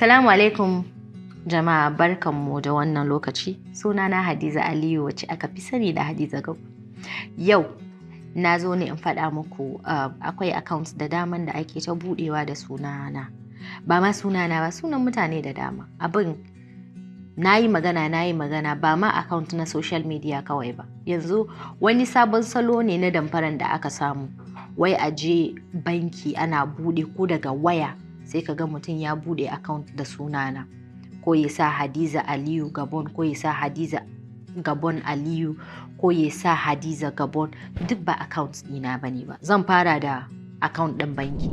Salamu alaikum jama'a, barkanmu da wannan lokaci. Sunana Hadiza Aliyu wacce aka fi sani da Hadiza Gabon. Yau na zo ne in faɗa muku akwai accounts da daman da ake ta buɗewa da sunana. Ba ma sunana ba, sunan mutane da dama. Abin na yi magana ba ma account na social media kawai ba. Yanzu wani sabon salo ne na damfaran da aka samu. Wai a je banki ana buɗe ko daga waya sai ka ga mutum ya buɗe account da sunana. Ko ya sa Hadiza Aliyu Gabon, ko ya sa Hadiza Gabon Aliyu, ko ya sa Hadiza Gabon. Duk ba accounts ɗina bane ba. Zan fara da account ɗin banki.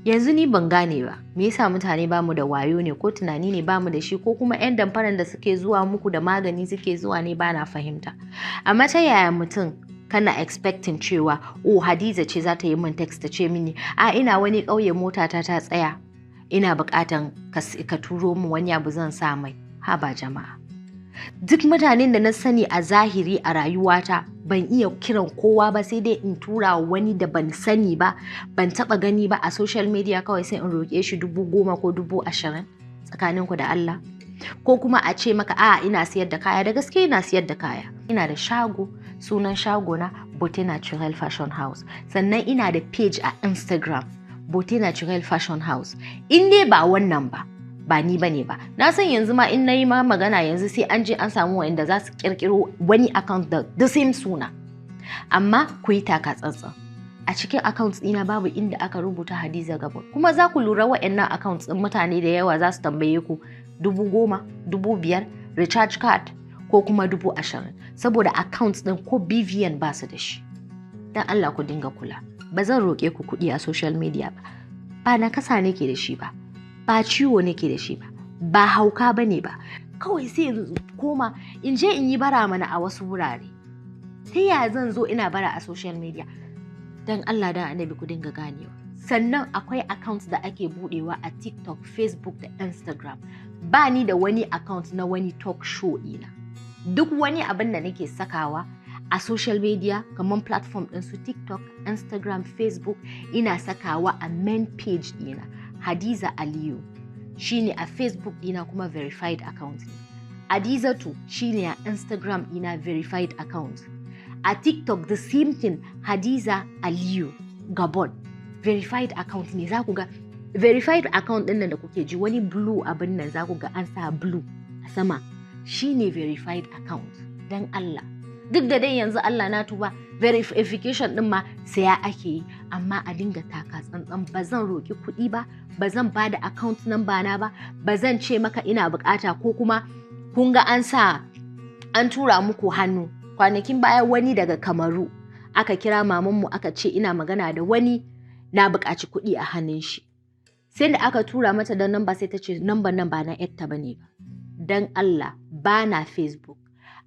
Yanzu ni ban gane ba, me yasa mutane bamu da wayo ne, ko tunani ne bamu da shi, ko kuma 'yan damfaran da suke zuwa muku da magani suke zuwa ne, bana fahimta. Amma ta yaya mutum kana expecting cewa Hadiza ce za ta yi min text ta ce mini ina wani ƙauye motata ta tsaya, ina buƙatan ka turo min wani abu zan sa mai. Haba jama'a, duk mutanen da na sani a zahiri a rayuwata ban iya kiran kowa ba, sai dai in tura wani da ban sani ba, ban taɓa gani ba a social media, kawai sai in roƙe shi 10,000 ko 20,000 tsakaninku da Allah. Ko kuma a ce maka ina siyar da kaya, da gaske ina siyar da kaya. Ina da shago, sunan shago na Beauty Natural Fashion House. Sannan ina da page a Instagram, Beauty Natural Fashion House. In dai ba wannan ba ni bane ba. Na san yanzu ma in nayi ma magana yanzu sai an je an samu wanda za su kirkiro wani account da the same suna. Amma ku yi taka tsantsan. A cikin accounts ɗina babu inda aka rubuta Hadiza Gabon. Kuma za ku lura waɗannan accounts ɗin mutane da yawa za su tambaye ku 10,000, 5,000 recharge card ko kuma 20,000, saboda accounts ɗin ko BVN ba su da shi. Dan Allah ku dinga kula. Ba zan roƙe ku kuɗi a social media ba na kasa nake da shi ba ciwo nake da shi ba hauka bane ba. Kawai sai in koma in je in yi bara mana a wasu wurare. Ta yaya zan zo ina bara a social media? Dan Allah dan Annabi ku dinga ganewa. Sannan akwai accounts da ake budewa a TikTok, Facebook da Instagram. Ba ni da wani account na wani talk show ɗina. Duk wani abin da nake sakawa a social media kamar platform ɗin su TikTok, Instagram, Facebook, ina sakawa a main page ɗina Hadiza Aliyu. Shine a Facebook ɗina kuma verified account. Hadizatu shine a Instagram ɗina verified account. A TikTok the same thing, Hadiza Aliyu Gabon. Verified account ne, za ku ga verified account ɗin nan da kuke ji wani blue abin nan, za ku ga an sa blue a sama, shine verified account. Dan Allah, duk da dai yanzu Allah na tuba verification ɗin ma saya ake yi, amma a dinga taka tsantsan. Ba zan roƙi kuɗi ba zan ba da account number na ba zan ce maka ina buƙata, ko kuma kun ga an tura muku hannu. Kwanakin baya wani daga Kamaru aka kira mamanmu aka ce ina magana da wani na buƙaci kuɗi a hannun shi. Sai da aka tura mata da namba sai ta ce namban nan ba na yarta bane ba. Dan Allah, ba na Facebook.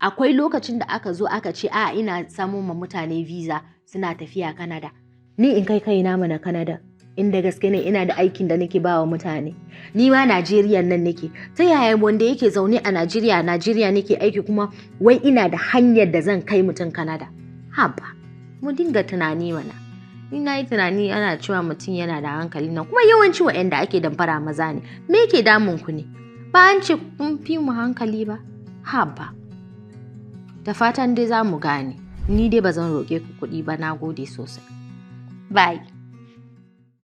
Akwai lokacin da aka zo aka ce ina samun ma mutane visa suna tafiya Canada. Ni in kai kaina mana Canada, inda gaske ne ina da aikin da nake bawa mutane. Ni ma Najeriya nan nake. Ta yaya wanda yake zaune a Najeriya nake aiki kuma wai ina da hanyar da zan kai mutum Canada? Haba, mu dinga tunani mana. Ni na yi tunani ana cewa mutum yana da hankali nan, kuma yawanci waɗanda ake damfara maza ne. Me yake damun ku ne? Ba an ce kun fi mu hankali ba? Haba. Da fatan dai za mu gane. Ni dai ba zan roƙe ku kuɗi ba. Na gode sosai. Bye.